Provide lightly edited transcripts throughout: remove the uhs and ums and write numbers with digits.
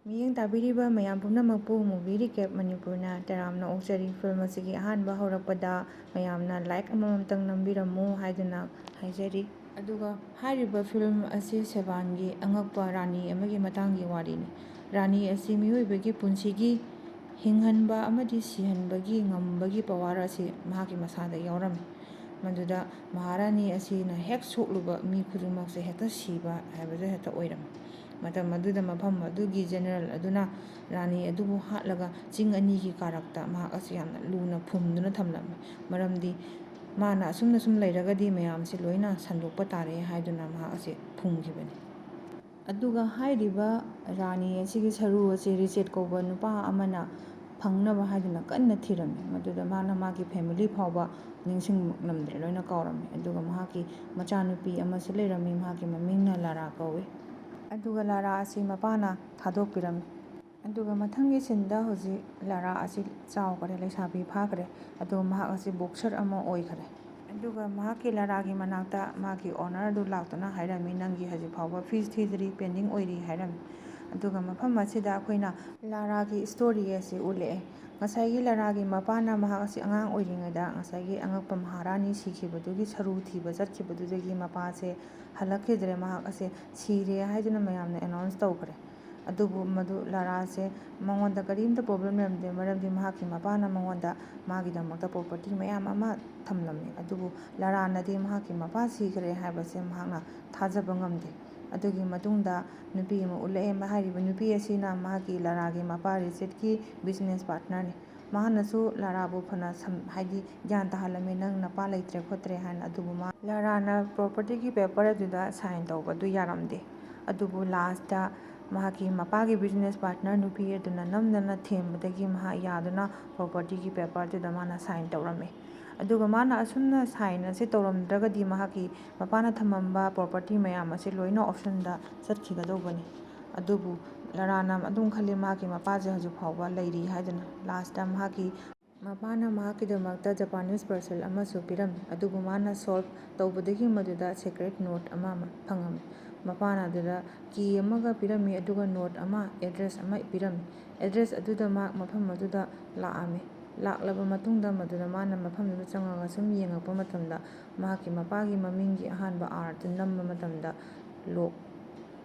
ꯃꯤꯠꯌꯦꯡ ꯇꯥꯕꯤꯔꯤꯕ ꯃꯌꯥꯝ ꯄꯨꯝꯅꯃꯛꯄꯨ ꯃꯨꯚꯤ ꯔꯤꯀꯦꯞ ꯃꯅꯤꯄꯨꯔꯅ ꯇꯔꯥꯝꯅ ꯑꯣꯛꯆꯔꯤ꯫ ꯐꯤꯜꯝ ꯑꯁꯤꯒꯤ ꯑꯍꯥꯟꯕ ꯍꯧꯔꯛꯄꯗ ꯃꯌꯥꯝꯅ ꯂꯥꯏꯛ ꯑꯃꯃꯝꯇꯪ ꯅꯝꯕꯤꯔꯝꯃꯨ ꯍꯥꯏꯗꯨꯅ ꯍꯥꯏꯖꯔꯤ꯫ ꯑꯗꯨꯒ ꯍꯥꯏꯔꯤꯕ ꯐꯤꯜꯝ ꯑꯁꯤ ꯁꯦꯕꯥꯟꯒꯤ ꯑꯉꯛꯄ ꯔꯥꯅꯤ ꯑꯃꯒꯤ ꯃꯇꯥꯡꯒꯤ ꯋꯥꯔꯤꯅꯤ꯫ ꯔꯥꯅꯤ ꯑꯁꯤ ꯃꯤꯑꯣꯏꯕꯒꯤ ꯄꯨꯟꯁꯤꯒꯤ ꯍꯤꯡꯍꯟꯕ ꯑꯃꯗꯤ ꯁꯤꯍꯟꯕꯒꯤ ꯉꯝꯕꯒꯤ ꯄꯋꯥꯔ ꯑꯁꯤ ꯃꯍꯥꯛꯀꯤ ꯃꯁꯥꯗ ꯌꯥꯎꯔꯝꯃꯤ꯫ ꯃꯗꯨꯗ ꯃꯍꯥꯔꯥꯅꯤ ꯑꯁꯤꯅ ꯍꯦꯛ ꯁꯣꯛꯂꯨꯕ ꯃꯤ ꯈꯨꯗꯤꯡꯃꯛꯁꯦ ꯍꯦꯛꯇ ꯁꯤꯕ ꯍꯥꯏꯕꯗꯨ ꯍꯦꯛꯇ ꯑꯣꯏꯔꯝꯃꯤ꯫ ꯃꯇꯝ ꯑꯗꯨꯗ ꯃꯐꯝ ꯑꯗꯨꯒꯤ ꯖꯦꯅꯔꯦꯜ ꯑꯗꯨꯅ ꯔꯥꯅꯤ ꯑꯗꯨꯕꯨ ꯍꯥꯠꯂꯒ ꯆꯤꯡ ꯑꯅꯤꯒꯤ ꯀꯥꯔꯛꯇ ꯃꯍꯥꯛ ꯑꯁꯤ ꯌꯥꯝꯅ ꯂꯨꯅ ꯐꯨꯝꯗꯨꯅ ꯊꯝꯂꯝꯃꯤ꯫ ꯃꯔꯝꯗꯤ ꯃꯥꯅ ꯑꯁꯨꯝꯅ ꯁꯨꯝ ꯂꯩꯔꯒꯗꯤ ꯃꯌꯥꯝꯁꯤ ꯂꯣꯏꯅ ꯁꯟꯗꯣꯛꯄ ꯇꯥꯔꯦ ꯍꯥꯏꯗꯨꯅ ꯃꯍꯥꯛ ꯑꯁꯤ ꯐꯨꯝꯈꯤꯕꯅꯤ꯫ ꯑꯗꯨꯒ ꯍꯥꯏꯔꯤꯕ ꯔꯥꯅꯤ ꯑꯁꯤꯒꯤ ꯁꯔꯨ ꯑꯁꯤ ꯔꯤꯆꯦꯠ ꯀꯧꯕ ꯅꯨꯄꯥ ꯑꯃꯅ ꯐꯪꯅꯕ ꯍꯥꯏꯗꯨꯅ ꯀꯟꯅ ꯊꯤꯔꯝꯃꯤ꯫ ꯃꯗꯨꯗ ꯃꯥꯅ ꯃꯥꯒꯤ ꯐꯦꯃꯤꯂꯤ ꯐꯥꯎꯕ ꯅꯤꯡꯁꯤꯡꯂꯝꯗ꯭ꯔꯦ, ꯂꯣꯏꯅ ꯀꯥꯎꯔꯝꯃꯤ꯫ ꯑꯗꯨꯒ ꯃꯍꯥꯛꯀꯤ ꯃꯆꯥꯅꯨꯄꯤ ꯑꯃꯁꯨ ꯂꯩꯔꯝꯃꯤ, ꯃꯍꯥꯛꯀꯤ ꯃꯃꯤꯡꯅ ꯂꯥꯔꯥ ꯀꯧꯏ꯫ ꯑꯗꯨꯒ ꯂꯥꯔꯥ ꯑꯁꯤ ꯃꯄꯥꯅ ꯊꯥꯗꯣꯛꯄꯤꯔꯝꯃꯤ꯫ ꯑꯗꯨꯒ ꯃꯊꯪꯒꯤ ꯁꯤꯟꯗ ꯍꯧꯖꯤꯛ ꯂꯥꯔꯥ ꯑꯁꯤ ꯆꯥꯎꯈꯔꯦ, ꯂꯩꯁꯥꯕꯤ ꯐꯥꯈ꯭ꯔꯦ, ꯑꯗꯨꯒ ꯃꯍꯥꯛ ꯑꯁꯤ ꯕꯣꯛꯁꯔ ꯑꯃ ꯑꯣꯏꯈꯔꯦ꯫ ꯑꯗꯨꯒ ꯃꯍꯥꯛꯀꯤ ꯂꯥꯔꯥꯒꯤ ꯃꯅꯥꯛꯇ ꯃꯥꯒꯤ ꯑꯣꯅꯔ ꯑꯗꯨ ꯂꯥꯛꯇꯨꯅ ꯍꯥꯏꯔꯝꯃꯤ, ꯅꯪꯒꯤ ꯍꯧꯖꯤꯛ ꯐꯥꯎꯕ ꯐꯤꯁ ꯊꯤꯗ꯭ꯔꯤ, ꯄꯦꯟꯗꯤꯡ ꯑꯣꯏꯔꯤ ꯍꯥꯏꯔꯝꯃꯤ꯫ ꯑꯗꯨꯒ ꯃꯐꯝ ꯑꯁꯤꯗ ꯑꯩꯈꯣꯏꯅ ꯂꯥꯔꯥꯒꯤ ꯁ꯭ꯇꯣꯔꯤ ꯑꯁꯤ ꯎꯠꯂꯛꯑꯦ꯫ ꯉꯁꯥꯏꯒꯤ ꯂꯥꯔꯥꯒꯤ ꯃꯄꯥꯅ ꯃꯍꯥꯛ ꯑꯁꯤ ꯑꯉꯥꯡ ꯑꯣꯏꯔꯤꯉꯩꯗ ꯉꯁꯥꯏꯒꯤ ꯑꯉꯛꯄ ꯃꯍꯥꯔꯥꯅꯤ ꯁꯤꯈꯤꯕꯗꯨꯒꯤ ꯁꯔꯨ ꯊꯤꯕ ꯆꯠꯈꯤꯕꯗꯨꯗꯒꯤ ꯃꯄꯥꯁꯦ ꯍꯜꯂꯛꯈꯤꯗ꯭ꯔꯦ, ꯃꯍꯥꯛ ꯑꯁꯦ ꯁꯤꯔꯦ ꯍꯥꯏꯗꯨꯅ ꯃꯌꯥꯝꯅ ꯑꯦꯅꯥꯎꯟꯁ ꯇꯧꯈ꯭ꯔꯦ꯫ ꯑꯗꯨꯕꯨ ꯂꯥꯔꯥꯁꯦ ꯃꯉꯣꯟꯗ ꯀꯔꯤꯝꯇ ꯄ꯭ꯔꯣꯕ꯭ꯂꯦꯝ ꯂꯩꯔꯝꯗꯦ, ꯃꯔꯝꯗꯤ ꯃꯍꯥꯛꯀꯤ ꯃꯄꯥꯅ ꯃꯉꯣꯟꯗ ꯃꯥꯒꯤꯗꯃꯛꯇ ꯄ꯭ꯔꯣꯄꯔꯇꯤ ꯃꯌꯥꯝ ꯑꯃ ꯊꯝꯂꯝꯃꯤ꯫ ꯑꯗꯨꯕꯨ ꯂꯥꯔꯥꯅꯗꯤ ꯃꯍꯥꯛꯀꯤ ꯃꯄꯥ ꯁꯤꯈ꯭ꯔꯦ ꯍꯥꯏꯕꯁꯦ ꯃꯍꯥꯛꯅ ꯊꯥꯖꯕ ꯉꯝꯗꯦ꯫ ꯑꯗꯨꯒꯤ ꯃꯇꯨꯡꯗ ꯅꯨꯄꯤ ꯑꯃ ꯎꯠꯂꯛꯑꯦ꯫ ꯍꯥꯏꯔꯤꯕ ꯅꯨꯄꯤ ꯑꯁꯤꯅ ꯃꯍꯥꯛꯀꯤ ꯂꯥꯔꯥꯒꯤ ꯃꯄꯥ ꯔꯤꯆꯦꯠꯀꯤ ꯕꯤꯖꯤꯅꯦꯁ ꯄꯥꯔꯠꯅꯔꯅꯤ꯫ ꯃꯍꯥꯛꯅꯁꯨ ꯂꯥꯔꯥꯕꯨ ꯐꯅ ꯍꯥꯏꯗꯤ ꯒ꯭ꯌꯥꯟ ꯇꯥꯍꯜꯂꯝꯃꯤ, ꯅꯪ ꯅꯄꯥ ꯂꯩꯇ꯭ꯔꯦ ꯈꯣꯠꯇ꯭ꯔꯦ ꯍꯥꯏꯅ꯫ ꯑꯗꯨꯕꯨ ꯂꯥꯔꯥꯅ ꯄ꯭ꯔꯣꯄꯔꯇꯤꯒꯤ ꯄꯦꯄꯔ ꯑꯗꯨꯗ ꯁꯥꯏꯟ ꯇꯧꯕꯗꯨ ꯌꯥꯔꯝꯗꯦ꯫ ꯑꯗꯨꯕꯨ ꯂꯥꯁꯇ ꯃꯍꯥꯛꯀꯤ ꯃꯄꯥꯒꯤ ꯕꯤꯖꯤꯅꯦꯁ ꯄꯥꯔꯠꯅꯔ ꯅꯨꯄꯤ ꯑꯗꯨꯅ ꯅꯝꯗꯅ ꯊꯦꯝꯕꯗꯒꯤ ꯃꯍꯥꯛ ꯌꯥꯗꯨꯅ ꯄ꯭ꯔꯣꯄꯔꯇꯤꯒꯤ ꯄꯦꯄꯔꯗꯨꯗ ꯃꯥꯅ ꯁꯥꯏꯟ ꯇꯧꯔꯝꯃꯤ꯫ ꯑꯗꯨꯒ ꯃꯥꯅ ꯑꯁꯨꯝꯅ ꯁꯥꯏꯟ ꯑꯁꯤ ꯇꯧꯔꯝꯗ꯭ꯔꯒꯗꯤ ꯃꯍꯥꯛꯀꯤ ꯃꯄꯥꯅ ꯊꯝꯃꯝꯕ ꯄ꯭ꯔꯣꯄꯔꯇꯤ ꯃꯌꯥꯝ ꯑꯁꯤ ꯂꯣꯏꯅ ꯑꯣꯞꯁꯟꯗ ꯆꯠꯈꯤꯒꯗꯧꯕꯅꯤ꯫ ꯑꯗꯨꯕꯨ ꯂꯥꯔꯥꯅ ꯑꯗꯨꯝ ꯈꯜꯂꯤ, ꯃꯍꯥꯛꯀꯤ ꯃꯄꯥꯁꯦ ꯍꯧꯖꯤꯛ ꯐꯥꯎꯕ ꯂꯩꯔꯤ ꯍꯥꯏꯗꯨꯅ꯫ ꯂꯥꯁꯇ ꯃꯍꯥꯛꯀꯤ ꯃꯄꯥꯅ ꯃꯍꯥꯛꯀꯤꯗꯃꯛꯇ ꯖꯄꯥꯅꯤꯁ ꯄꯥꯔꯁꯦꯜ ꯑꯃꯁꯨ ꯄꯤꯔꯝꯃꯤ꯫ ꯑꯗꯨꯕꯨ ꯃꯥꯅ ꯁꯣꯜꯚ ꯇꯧꯕꯗꯒꯤ ꯃꯗꯨꯗ ꯁꯦꯀ꯭ꯔꯦꯠ ꯅꯣꯠ ꯑꯃ ꯐꯪꯉꯝꯃꯤ꯫ ꯃꯄꯥꯅ ꯑꯗꯨꯗ ꯀꯤ ꯑꯃꯒ ꯄꯤꯔꯝꯃꯤ, ꯑꯗꯨꯒ ꯅꯣꯠ ꯑꯃ, ꯑꯦꯗ꯭ꯔꯦꯁ ꯑꯃ ꯄꯤꯔꯝꯃꯤ꯫ ꯑꯦꯗ꯭ꯔꯦꯁ ꯑꯗꯨꯗ ꯃꯍꯥꯛ ꯃꯐꯝ ꯑꯗꯨꯗ ꯂꯥꯛꯑꯝꯃꯤ꯫ ꯂꯥꯛꯂꯕ ꯃꯇꯨꯡꯗ ꯃꯗꯨꯗ ꯃꯥꯅ ꯃꯐꯝꯗꯨꯗ ꯆꯪꯉꯒ ꯁꯨꯝ ꯌꯦꯡꯉꯛꯄ ꯃꯇꯝꯗ ꯃꯍꯥꯛꯀꯤ ꯃꯄꯥꯒꯤ ꯃꯃꯤꯡꯒꯤ ꯑꯍꯥꯟꯕ ꯑꯥꯔꯗꯨ ꯅꯝꯕ ꯃꯇꯝꯗ ꯂꯣꯛ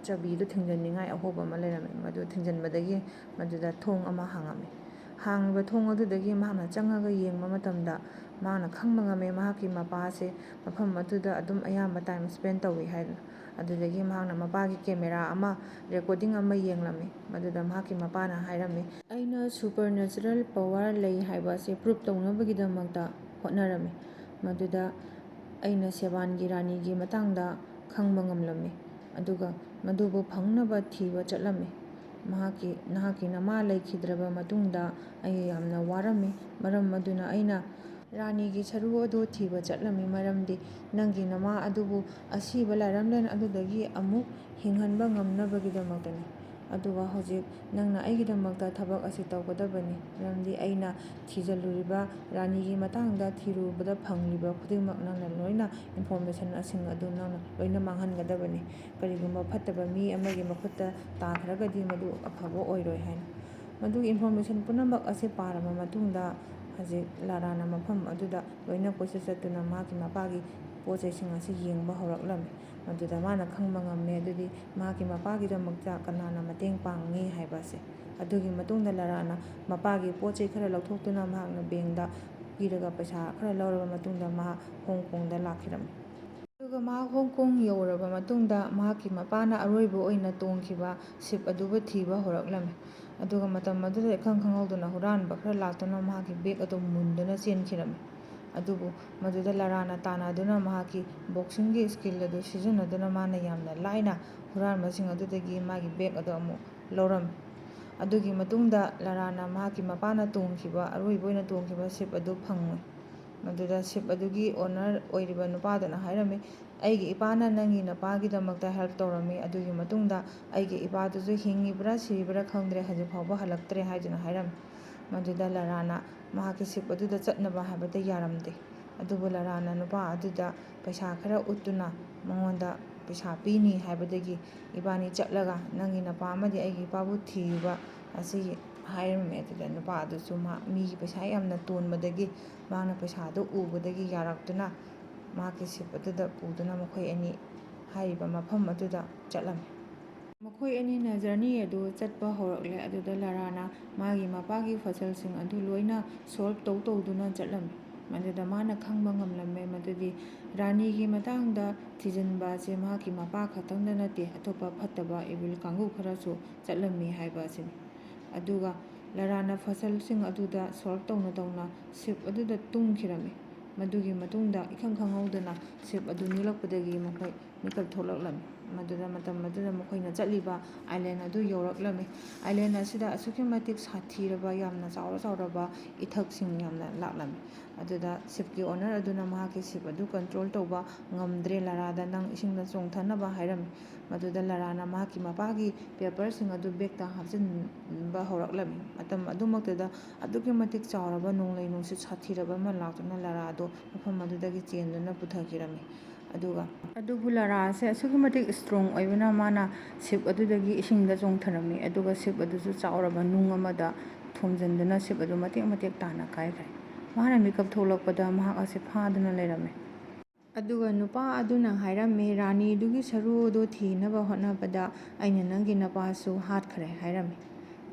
ꯆꯕꯤꯗꯨ ꯊꯤꯡꯖꯤꯟꯅꯤꯡꯉꯥꯏ ꯑꯍꯣꯕ ꯑꯃ ꯂꯩꯔꯝꯃꯤ꯫ ꯃꯗꯨ ꯊꯤꯡꯖꯤꯟꯕꯗꯒꯤ ꯃꯗꯨꯗ ꯊꯣꯡ ꯑꯃ ꯍꯥꯡꯉꯝꯃꯤ꯫ ꯍꯥꯡꯂꯤꯕ ꯊꯣꯡ ꯑꯗꯨꯗꯒꯤ ꯃꯍꯥꯛꯅ ꯆꯪꯉꯒ ꯌꯦꯡꯕ ꯃꯇꯝꯗ ꯃꯍꯥꯛꯅ ꯈꯪꯕ ꯉꯝꯃꯤ, ꯃꯍꯥꯛꯀꯤ ꯃꯄꯥꯁꯦ ꯃꯐꯝ ꯑꯗꯨꯗ ꯑꯗꯨꯝ ꯑꯌꯥꯝꯕ ꯇꯥꯏꯝ ꯁ꯭ꯄꯦꯟ ꯇꯧꯏ ꯍꯥꯏꯗꯨꯅ꯫ ꯑꯗꯨꯗꯒꯤ ꯃꯍꯥꯛꯅ ꯃꯄꯥꯒꯤ ꯀꯦꯃꯦꯔꯥ ꯑꯃ, ꯔꯦꯀꯣꯔꯗꯤꯡ ꯑꯃ ꯌꯦꯡꯂꯝꯃꯤ꯫ ꯃꯗꯨꯗ ꯃꯍꯥꯛꯀꯤ ꯃꯄꯥꯅ ꯍꯥꯏꯔꯝꯃꯤ, ꯑꯩꯅ ꯁꯨꯄꯔꯅꯦꯆꯔꯦꯜ ꯄꯋꯥꯔ ꯂꯩ ꯍꯥꯏꯕ ꯑꯁꯤ ꯄ꯭ꯔꯨꯞ ꯇꯧꯅꯕꯒꯤꯗꯃꯛꯇ ꯍꯣꯠꯅꯔꯝꯃꯤ꯫ ꯃꯗꯨꯗ ꯑꯩꯅ ꯁꯦꯕꯥꯟꯒꯤ ꯔꯥꯅꯤꯒꯤ ꯃꯇꯥꯡꯗ ꯈꯪꯕ ꯉꯝꯂꯝꯃꯤ, ꯑꯗꯨꯒ ꯃꯗꯨꯕꯨ ꯐꯪꯅꯕ ꯊꯤꯕ ꯆꯠꯂꯝꯃꯤ꯫ ꯅꯍꯥꯛꯀꯤ ꯅꯃꯥ ꯂꯩꯈꯤꯗ꯭ꯔꯕ ꯃꯇꯨꯡꯗ ꯑꯩ ꯌꯥꯝꯅ ꯋꯥꯔꯝꯃꯤ, ꯃꯔꯝ ꯑꯗꯨꯅ ꯑꯩꯅ ꯔꯥꯅꯤꯒꯤ ꯁꯔꯨ ꯑꯗꯨ ꯊꯤꯕ ꯆꯠꯂꯝꯃꯤ, ꯃꯔꯝꯗꯤ ꯅꯪꯒꯤ ꯅꯃꯥ ꯑꯗꯨꯕꯨ ꯑꯁꯤꯕ ꯂꯥꯏꯔꯦꯝꯂꯦꯟ ꯑꯗꯨꯗꯒꯤ ꯑꯃꯨꯛ ꯍꯤꯡꯍꯟꯕ ꯉꯝꯅꯕꯒꯤꯗꯃꯛꯇꯅꯤ꯫ ꯑꯗꯨꯒ ꯍꯧꯖꯤꯛ ꯅꯪꯅ ꯑꯩꯒꯤꯗꯃꯛꯇ ꯊꯕꯛ ꯑꯁꯤ ꯇꯧꯒꯗꯕꯅꯤ, ꯃꯔꯝꯗꯤ ꯑꯩꯅ ꯊꯤꯖꯤꯜꯂꯨꯔꯤꯕ ꯔꯥꯅꯤꯒꯤ ꯃꯇꯥꯡꯗ ꯊꯤꯔꯨꯕꯗ ꯐꯪꯂꯤꯕ ꯈꯨꯗꯤꯡꯃꯛ ꯅꯪꯅ ꯂꯣꯏꯅ ꯏꯟꯐꯣꯔꯃꯦꯁꯟꯁꯤꯡ ꯑꯗꯨ ꯅꯪꯅ ꯂꯣꯏꯅ ꯃꯥꯡꯍꯟꯒꯗꯕꯅꯤ꯫ ꯀꯔꯤꯒꯨꯝꯕ ꯐꯠꯇꯕ ꯃꯤ ꯑꯃꯒꯤ ꯃꯈꯨꯠꯇ ꯇꯥꯈ꯭ꯔꯒꯗꯤ ꯃꯗꯨ ꯑꯐꯕ ꯑꯣꯏꯔꯣꯏ ꯍꯥꯏꯅ꯫ ꯃꯗꯨꯒꯤ ꯏꯟꯐꯣꯔꯃꯦꯁꯟ ꯄꯨꯝꯅꯃꯛ ꯑꯁꯤ ꯄꯥꯔꯕ ꯃꯇꯨꯡꯗ ꯍꯧꯖꯤꯛ ꯂꯥꯔꯥꯅ ꯃꯐꯝ ꯑꯗꯨꯗ ꯂꯣꯏꯅ ꯀꯣꯏꯆꯠ ꯆꯠꯇꯨꯅ ꯃꯍꯥꯛꯀꯤ ꯃꯄꯥꯒꯤ ꯄꯣꯠꯆꯩꯁꯤꯡ ꯑꯁꯤ ꯌꯦꯡꯕ ꯍꯧꯔꯛꯂꯝꯃꯤ꯫ ꯃꯗꯨꯗ ꯃꯥꯅ ꯈꯪꯕ ꯉꯝꯃꯤ, ꯑꯗꯨꯗꯤ ꯃꯍꯥꯛꯀꯤ ꯃꯄꯥꯒꯤꯗꯃꯛꯇ ꯀꯅꯥꯅ ꯃꯇꯦꯡ ꯄꯥꯡꯉꯤ ꯍꯥꯏꯕ ꯑꯁꯤ꯫ ꯑꯗꯨꯒꯤ ꯃꯇꯨꯡꯗ ꯂꯥꯔꯥꯅ ꯃꯄꯥꯒꯤ ꯄꯣꯠꯆꯩ ꯈꯔ ꯂꯧꯊꯣꯛꯇꯨꯅ ꯃꯍꯥꯛꯅ ꯕꯦꯡꯛꯗ ꯄꯤꯔꯒ ꯄꯩꯁꯥ ꯈꯔ ꯂꯧꯔꯕ ꯃꯇꯨꯡꯗ ꯃꯍꯥꯛ ꯍꯣꯡꯀꯣꯡꯗ ꯂꯥꯛꯈꯤꯔꯝꯃꯤ꯫ ꯑꯗꯨꯒ ꯃꯍꯥꯛ ꯍꯣꯡꯀꯣꯡ ꯌꯧꯔꯕ ꯃꯇꯨꯡꯗ ꯃꯍꯥꯛꯀꯤ ꯃꯄꯥꯅ ꯑꯔꯣꯏꯕ ꯑꯣꯏꯅ ꯇꯣꯡꯈꯤꯕ ꯁꯤꯞ ꯑꯗꯨꯕꯨ ꯊꯤꯕ ꯍꯧꯔꯛꯂꯝꯃꯤ꯫ ꯑꯗꯨꯒ ꯃꯇꯝ ꯑꯗꯨꯗ ꯏꯈꯪ ꯈꯪꯍꯧꯗꯅ ꯍꯨꯔꯥꯟꯕ ꯈꯔ ꯂꯥꯛꯇꯨꯅ ꯃꯍꯥꯛꯀꯤ ꯕꯦꯒ ꯑꯗꯨ ꯃꯨꯟꯗꯨꯅ ꯆꯦꯟꯈꯤꯔꯝꯃꯤ꯫ ꯑꯗꯨꯕꯨ ꯃꯗꯨꯗ ꯂꯥꯔꯥꯅ ꯇꯥꯟꯅꯗꯨꯅ ꯃꯍꯥꯛꯀꯤ ꯕꯣꯛꯁꯤꯡꯒꯤ ꯁ꯭ꯀꯤꯜ ꯑꯗꯨ ꯁꯤꯖꯤꯟꯅꯗꯨꯅ ꯃꯥꯅ ꯌꯥꯝꯅ ꯂꯥꯏꯅ ꯍꯨꯔꯥꯟꯕꯁꯤꯡ ꯑꯗꯨꯗꯒꯤ ꯃꯥꯒꯤ ꯕꯦꯒ ꯑꯗꯨ ꯑꯃꯨꯛ ꯂꯧꯔꯝꯃꯤ꯫ ꯑꯗꯨꯒꯤ ꯃꯇꯨꯡꯗ ꯂꯥꯔꯥꯅ ꯃꯍꯥꯛꯀꯤ ꯃꯄꯥꯅ ꯇꯣꯡꯈꯤꯕ, ꯑꯔꯣꯏꯕ ꯑꯣꯏꯅ ꯇꯣꯡꯈꯤꯕ ꯁꯤꯞ ꯑꯗꯨ ꯐꯪꯉꯤ꯫ ꯃꯗꯨꯗ ꯁꯤꯞ ꯑꯗꯨꯒꯤ ꯑꯣꯅꯔ ꯑꯣꯏꯔꯤꯕ ꯅꯨꯄꯥꯗꯨꯅ ꯍꯥꯏꯔꯝꯃꯤ, ꯑꯩꯒꯤ ꯏꯄꯥꯅ ꯅꯪꯒꯤ ꯅꯄꯥꯒꯤꯗꯃꯛꯇ ꯍꯦꯜꯞ ꯇꯧꯔꯝꯃꯤ, ꯑꯗꯨꯒꯤ ꯃꯇꯨꯡꯗ ꯑꯩꯒꯤ ꯏꯄꯥꯗꯨꯁꯨ ꯍꯤꯡꯉꯤꯕ꯭ꯔꯥ ꯁꯤꯔꯤꯕ꯭ꯔꯥ ꯈꯪꯗ꯭ꯔꯦ, ꯍꯧꯖꯤꯛ ꯐꯥꯎꯕ ꯍꯜꯂꯛꯇ꯭ꯔꯦ ꯍꯥꯏꯗꯨꯅ ꯍꯥꯏꯔꯝꯃꯤ꯫ ꯃꯗꯨꯗ ꯂꯥꯔꯥꯅ ꯃꯍꯥꯛꯀꯤ ꯁꯤꯞ ꯑꯗꯨꯗ ꯆꯠꯅꯕ ꯍꯥꯏꯕꯗ ꯌꯥꯔꯝꯗꯦ꯫ ꯑꯗꯨꯕꯨ ꯂꯥꯔꯥꯅ ꯅꯨꯄꯥ ꯑꯗꯨꯗ ꯄꯩꯁꯥ ꯈꯔ ꯎꯠꯇꯨꯅ ꯃꯉꯣꯟꯗ ꯄꯩꯁꯥ ꯄꯤꯅꯤ ꯍꯥꯏꯕꯗꯒꯤ ꯏꯕꯥꯅꯤ ꯆꯠꯂꯒ ꯅꯪꯒꯤ ꯅꯄꯥ ꯑꯃꯗꯤ ꯑꯩꯒꯤ ꯏꯄꯥꯕꯨ ꯊꯤꯌꯨꯕ ꯑꯁꯤꯒꯤ ꯍꯥꯏꯔꯝꯃꯦ꯫ ꯑꯗꯨꯗ ꯅꯨꯄꯥ ꯑꯗꯨꯁꯨ ꯃꯤꯒꯤ ꯄꯩꯁꯥ ꯌꯥꯝꯅ ꯇꯣꯟꯕꯗꯒꯤ ꯃꯥꯅ ꯄꯩꯁꯥꯗꯨ ꯎꯕꯗꯒꯤ ꯌꯥꯔꯛꯇꯨꯅ ꯃꯍꯥꯛꯀꯤ ꯁꯤꯞ ꯑꯗꯨꯗ ꯄꯨꯗꯨꯅ ꯃꯈꯣꯏ ꯑꯅꯤ ꯍꯥꯏꯔꯤꯕ ꯃꯐꯝ ꯑꯗꯨꯗ ꯆꯠꯂꯝꯃꯤ꯫ ꯃꯈꯣꯏ ꯑꯅꯤꯅ ꯖꯔꯅꯤ ꯑꯗꯨ ꯆꯠꯄ ꯍꯧꯔꯛꯂꯦ꯫ ꯑꯗꯨꯗ ꯂꯥꯔꯥꯅ ꯃꯥꯒꯤ ꯃꯄꯥꯒꯤ ꯐꯁꯜꯁꯤꯡ ꯑꯗꯨ ꯂꯣꯏꯅ ꯁꯣꯜꯕ ꯇꯧꯗꯨꯅ ꯆꯠꯂꯝꯃꯤ꯫ ꯃꯗꯨꯗ ꯃꯥꯅ ꯈꯪꯕ ꯉꯝꯂꯝꯃꯦ ꯃꯗꯨꯗꯤ ꯔꯥꯅꯤꯒꯤ ꯃꯇꯥꯡꯗ ꯊꯤꯖꯤꯟꯕ ꯑꯁꯤ ꯃꯍꯥꯛꯀꯤ ꯃꯄꯥ ꯈꯛꯇꯪꯗ ꯅꯠꯇꯦ, ꯑꯇꯣꯞꯄ ꯐꯠꯇꯕ ꯏꯚꯤꯜ ꯀꯥꯡꯕꯨ ꯈꯔꯁꯨ ꯆꯠꯂꯝꯃꯤ ꯍꯥꯏꯕ ꯑꯁꯤꯅꯤ꯫ ꯑꯗꯨꯒ ꯂꯥꯔꯥꯅ ꯐꯁꯜꯁꯤꯡ ꯑꯗꯨꯗ ꯁꯣꯜꯕ ꯇꯧꯅ ꯇꯧꯅ ꯁꯤꯞ ꯑꯗꯨꯗ ꯇꯨꯝꯈꯤꯔꯝꯃꯤ꯫ ꯃꯗꯨꯒꯤ ꯃꯇꯨꯡꯗ ꯏꯈꯪ ꯈꯪꯍꯧꯗꯅ ꯁꯤꯞ ꯑꯗꯨ ꯅꯤꯛꯂꯛꯄꯗꯒꯤ ꯃꯈꯣꯏ ꯃꯤꯀꯞ ꯊꯣꯛꯂꯛꯂꯝꯃꯤ꯫ ꯃꯗꯨꯗ ꯃꯇꯝ ꯑꯗꯨꯗ ꯃꯈꯣꯏꯅ ꯆꯠꯂꯤꯕ ꯑꯥꯏꯂꯦꯟ ꯑꯗꯨ ꯌꯧꯔꯛꯂꯝꯃꯤ꯫ ꯑꯥꯏꯂꯦꯟ ꯑꯁꯤꯗ ꯑꯁꯨꯛꯀꯤ ꯃꯇꯤꯛ ꯁꯥꯊꯤꯔꯕ ꯌꯥꯝꯅ ꯆꯥꯎꯔꯕ ꯏꯊꯛꯁꯤꯡ ꯌꯥꯝꯅ ꯂꯥꯛꯂꯝꯃꯤ꯫ ꯑꯗꯨꯗ ꯁꯤꯞꯀꯤ ꯑꯣꯅꯔ ꯑꯗꯨꯅ ꯃꯍꯥꯛꯀꯤ ꯁꯤꯞ ꯑꯗꯨ ꯀꯟꯇ꯭ꯔꯣꯜ ꯇꯧꯕ ꯉꯝꯗ꯭ꯔꯦ ꯂꯥꯔꯥꯗ ꯅꯪ ꯏꯁꯤꯡꯗ ꯆꯣꯡꯊꯅꯕ ꯍꯥꯏꯔꯝꯃꯤ꯫ ꯃꯗꯨꯗ ꯂꯥꯔꯥꯅ ꯃꯍꯥꯛꯀꯤ ꯃꯄꯥꯒꯤ ꯄꯦꯄꯔꯁꯤꯡ ꯑꯗꯨ ꯕꯦꯒꯇ ꯍꯥꯞꯆꯤꯟꯕ ꯍꯧꯔꯛꯂꯝꯃꯤ꯫ ꯃꯇꯝ ꯑꯗꯨꯃꯛꯇꯨꯗ ꯑꯗꯨꯛꯀꯤ ꯃꯇꯤꯛ ꯆꯥꯎꯔꯕ ꯅꯣꯡꯂꯩ ꯅꯨꯡꯁꯤꯠ ꯁꯥꯊꯤꯔꯕ ꯑꯃ ꯂꯥꯛꯇꯨꯅ ꯂꯥꯔꯥ ꯑꯗꯨ ꯃꯐꯝ ꯑꯗꯨꯗꯒꯤ ꯆꯦꯟꯗꯨꯅ ꯄꯨꯊꯈꯤꯔꯝꯃꯤ꯫ ꯑꯗꯨꯕꯨ ꯂꯥꯔꯥ ꯑꯁꯤ ꯑꯁꯨꯛꯀꯤ ꯃꯇꯤꯛ ꯁ꯭ꯇꯔꯣꯡ ꯑꯣꯏꯕꯅ ꯃꯥꯅ ꯁꯤꯞ ꯑꯗꯨꯗꯒꯤ ꯏꯁꯤꯡꯗ ꯆꯣꯡꯊꯔꯝꯃꯤ꯫ ꯑꯗꯨꯒ ꯁꯤꯞ ꯑꯗꯨꯁꯨ ꯆꯥꯎꯔꯕ ꯅꯨꯡ ꯑꯃꯗ ꯊꯣꯝꯖꯤꯟꯗꯨꯅ ꯁꯤꯞ ꯑꯗꯨ ꯃꯇꯦꯛ ꯃꯇꯦꯛ ꯇꯥꯅ ꯀꯥꯏꯈ꯭ꯔꯦ꯫ ꯃꯍꯥꯛꯅ ꯃꯤꯀꯞ ꯊꯣꯛꯂꯛꯄꯗ ꯃꯍꯥꯛ ꯑꯁꯤ ꯐꯥꯗꯨꯅ ꯂꯩꯔꯝꯃꯤ꯫ ꯑꯗꯨꯒ ꯅꯨꯄꯥ ꯑꯗꯨꯅ ꯍꯥꯏꯔꯝꯃꯤ, ꯔꯥꯅꯤꯗꯨꯒꯤ ꯁꯔꯨ ꯑꯗꯨ ꯊꯤꯅꯕ ꯍꯣꯠꯅꯕꯗ ꯑꯩꯅ ꯅꯪꯒꯤ ꯅꯄꯥꯁꯨ ꯍꯥꯠꯈ꯭ꯔꯦ ꯍꯥꯏꯔꯝꯃꯤ꯫